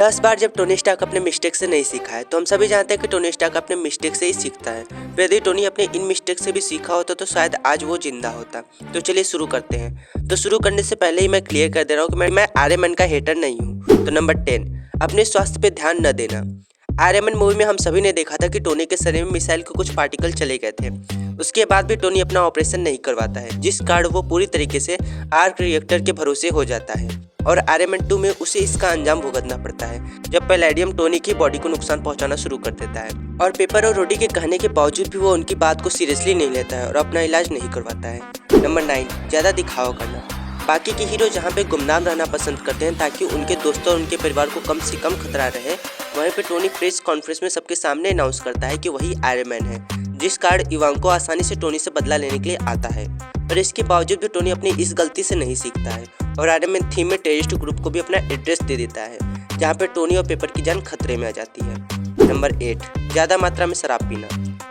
10 बार जब Tony Stark अपने mistake से नहीं सीखा है तो हम सभी जानते हैं कि टोनी स्टार्क अपने मिस्टेक से ही सीखता है। यदि टोनी अपने इन मिस्टेक से भी सीखा होता तो शायद आज वो जिंदा होता। तो चलिए शुरू करते हैं। तो शुरू करने से पहले ही मैं क्लियर कर दे रहा हूँ कि मैं आयरन मैन का हेटर नहीं हूँ। तो नंबर 10, अपने स्वास्थ्य पे ध्यान न देना। आयरन मैन मूवी में हम सभी ने देखा था कि टोनी के शरीर में मिसाइल के कुछ पार्टिकल चले गए थे। उसके बाद भी टोनी अपना ऑपरेशन नहीं करवाता है, जिस कारण वो पूरी तरीके से आर्क रिएक्टर के भरोसे हो जाता है और आयरन मैन 2 में उसे इसका अंजाम भुगतना पड़ता है जब पैलेडियम टोनी की बॉडी को नुकसान पहुंचाना शुरू कर देता है और पेपर और रोडी के कहने के बावजूद भी वो उनकी बात को सीरियसली नहीं लेता है और अपना इलाज नहीं करवाता है। नंबर 9, ज़्यादा दिखावा करना। बाकी के हीरो जहाँ पे गुमनाम रहना पसंद करते हैं ताकि उनके दोस्तों और उनके परिवार को कम से कम खतरा रहे, वहीं पे टोनी प्रेस कॉन्फ्रेंस में सबके सामने अनाउंस करता है कि वही आयरन मैन है, जिस कारण इवांको आसानी से टोनी से बदला लेने के लिए आता है। पर इसके बावजूद भी टोनी अपनी इस गलती से नहीं सीखता है और आयरन मैन थीम में टेररिस्ट ग्रुप को भी अपना एड्रेस दे देता है, जहाँ पे टोनी और पेपर की जान खतरे में आ जाती है। नंबर 8, ज़्यादा मात्रा में शराब पीना।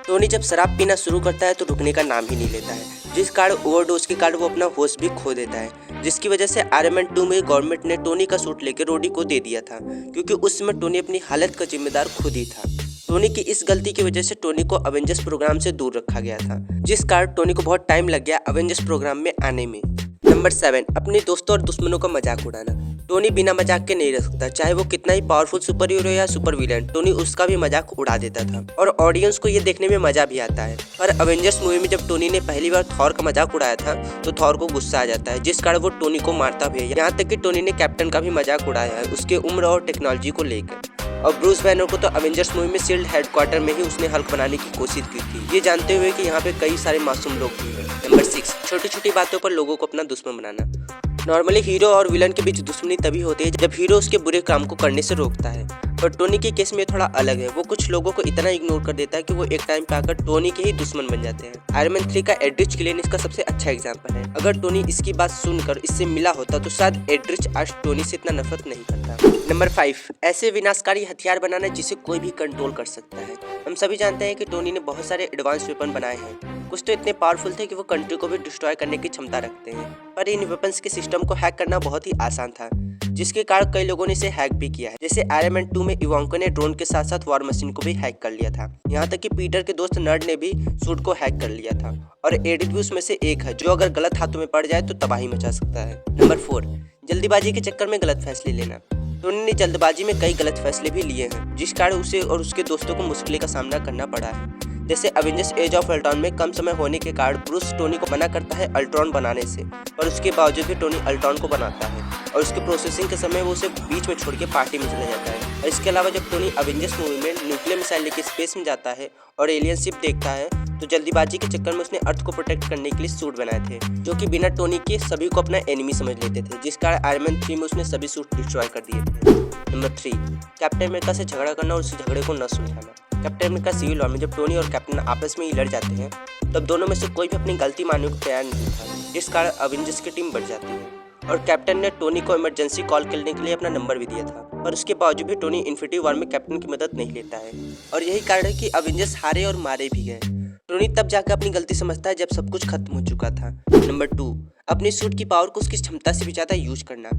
टोनी जब शराब पीना शुरू करता है तो रुकने का नाम ही नहीं लेता है, जिस कारण ओवरडोज के कारण वो अपना होश भी खो देता है, जिसकी वजह से आयरन मैन 2 में गवर्नमेंट ने टोनी का सूट लेकर रोडी को दे दिया था, क्योंकि उस समय टोनी अपनी हालत का जिम्मेदार खुद ही था। टोनी की इस गलती की वजह से टोनी को अवेंजर्स प्रोग्राम से दूर रखा गया था, जिस कारण टोनी को बहुत टाइम लग गया अवेंजर्स प्रोग्राम में आने में। नंबर 7, अपने दोस्तों और दुश्मनों का मजाक उड़ाना। टोनी बिना मजाक के नहीं रह सकता, चाहे वो कितना ही पावरफुल सुपर हीरो या सुपर विलेन, टोनी उसका भी मजाक उड़ा देता था और ऑडियंस को ये देखने में मजा भी आता है। और अवेंजर्स मूवी में जब टोनी ने पहली बार थॉर का मजाक उड़ाया था तो थॉर को गुस्सा आ जाता है, जिस कारण वो टोनी को मारता भी है। यहाँ तक कि टोनी ने कैप्टन का भी मजाक उड़ाया है उसके उम्र और टेक्नोलॉजी को लेकर। और ब्रूस बैनर को तो अवेंजर्स मूवी में शील्ड हेडक्वार्टर में ही उसने हल्क बनाने की कोशिश की थी, ये जानते हुए कि यहाँ पे कई सारे मासूम लोग भी हैं। नंबर 6, छोटी छोटी बातों पर लोगों को अपना दुश्मन बनाना। नॉर्मली हीरो और विलन के बीच दुश्मनी तभी होती है जब हीरो उसके बुरे काम को करने से रोकता है, पर टोनी के केस में थोड़ा अलग है। वो कुछ लोगों को इतना इग्नोर कर देता है कि वो एक टाइम पे आकर टोनी के ही दुश्मन बन जाते हैं। आयरन मैन 3 का एड्रिच क्लेन इसका सबसे अच्छा एग्जांपल है। अगर टोनी इसकी बात सुनकर इससे मिला होता तो शायद एड्रिच आज टोनी से इतना नफरत नहीं करता। नंबर 5, ऐसे विनाशकारी हथियार बनाना जिसे कोई भी कंट्रोल कर सकता है। हम सभी जानते हैं कि टोनी ने बहुत सारे एडवांस वेपन बनाए हैं, कुछ तो इतने पावरफुल थे कि वो कंट्री को भी डिस्ट्रॉय करने की क्षमता रखते हैं, पर इन वेपन्स के सिस्टम को हैक करना बहुत ही आसान था, जिसके कारण कई लोगों ने इसे हैक भी किया है। जैसे आयरन मैन 2 में इवांको ने ड्रोन के साथ साथ वॉर मशीन को भी हैक कर लिया था। यहाँ तक कि पीटर के दोस्त नर्ड ने भी सूट को हैक कर लिया था और एडिट भी उसमें से एक है, जो अगर गलत हाथों में पड़ जाए तो तबाही मचा सकता है। नंबर 4, जल्दीबाजी के चक्कर में गलत फैसले लेना। टोनी ने जल्दबाजी में कई गलत फैसले भी लिए हैं, जिस कारण उसे और उसके दोस्तों को मुश्किल का सामना करना पड़ा है। जैसे अवेंजर्स एज ऑफ अल्ट्रॉन में कम समय होने के कारण ब्रूस टोनी को मना करता है अल्ट्रॉन बनाने से, पर उसके बावजूद भी टोनी अल्ट्रॉन को बनाता है और उसके प्रोसेसिंग के समय वो उसे बीच में छोड़ के पार्टी में चला जाता है। और इसके अलावा जब टोनी अवेंजर्स मूवी में न्यूक्लियर मिसाइल लेकर स्पेस में जाता है और एलियन शिप देखता है तो जल्दीबाजी के चक्कर में उसने अर्थ को प्रोटेक्ट करने के लिए सूट बनाए थे, जो कि बिना टोनी के सभी को अपना एनिमी समझ लेते थे, जिस कारण आयरन मैन 3 में उसने सभी सूट डिस्ट्रॉय कर दिए थे। नंबर 3, कैप्टन अमेरिका से झगड़ा करना और उस झगड़े को न सुलझाना। कैप्टन अमेरिका सिविल वॉर में जब टोनी और कैप्टन आपस में ही लड़ जाते हैं तब दोनों में से कोई भी अपनी गलती मानने को तैयार नहीं था, जिस कारण अवेंजर्स की टीम बढ़ जाती है और कैप्टन ने टोनी को इमरजेंसी कॉल करने के लिए अपना नंबर भी दिया था, पर उसके बावजूद भी टोनी इन्फिनिटी वॉर में कैप्टन की मदद नहीं लेता है और यही कारण है कि अवेंजर्स हारे और मारे भी गए। टोनी तब जाकर अपनी गलती समझता है जब सब कुछ खत्म हो चुका था। नंबर 2, अपनी सूट की पावर को उसकी क्षमता से भी ज़्यादा यूज करना।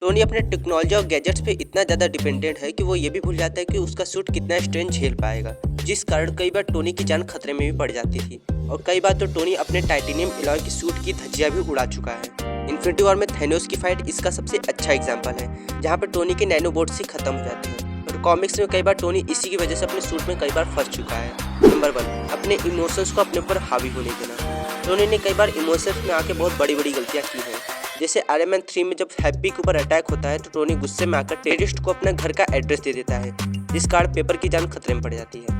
टोनी अपने टेक्नोलॉजी और गैजेट्स पे इतना ज़्यादा डिपेंडेंट है कि वो ये भी भूल जाता है कि उसका सूट कितना स्ट्रेन झेल पाएगा, जिस कारण कई बार टोनी की जान खतरे में भी पड़ जाती थी और कई बार तो टोनी अपने टाइटेनियम एलॉय की सूट की धज्जियां भी उड़ा चुका है। इन्फिनिटी वॉर में थैनोस की फाइट इसका सबसे अच्छा एग्जाम्पल है, जहाँ पे टोनी के नैनोबोट्स ही खत्म हो जाते हैं और कॉमिक्स में कई बार टोनी इसी की वजह से अपने सूट में कई बार फंस चुका है। नंबर 1, अपने इमोशंस को अपने ऊपर हावी होने देना। टोनी ने कई बार इमोशंस में आके बहुत बड़ी बड़ी गलतियाँ की हैं। जैसे आयरन मैन 3 में जब हैप्पी के ऊपर अटैक होता है तो टोनी गुस्से में आकर टेररिस्ट को अपना घर का एड्रेस दे देता है, जिस कारण पेपर की जान खतरे में पड़ जाती है।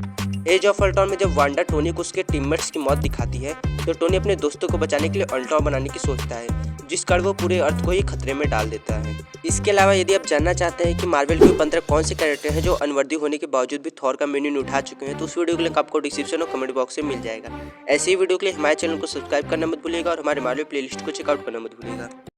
एज ऑफ अल्ट्रॉन में जब वांडा टोनी को उसके टीममेट्स की मौत दिखाती है तो टोनी अपने दोस्तों को बचाने के लिए अल्ट्रॉन बनाने की सोचता है, जिस कारण वो पूरे अर्थ को ही खतरे में डाल देता है। इसके अलावा यदि आप जानना चाहते हैं कि मार्वल के 15 कौन से कैरेक्टर हैं जो अनवर्दी होने के बावजूद भी थॉर का मेन्यू उठा चुके हैं, तो उस वीडियो के लिंक आपको डिस्क्रिप्शन और कमेंट बॉक्स में मिल जाएगा। ऐसे ही वीडियो के लिए हमारे चैनल को सब्सक्राइब करना मत भूलिएगा और हमारे मार्वल प्लेलिस्ट को चेकआउट करना मत भूलिएगा।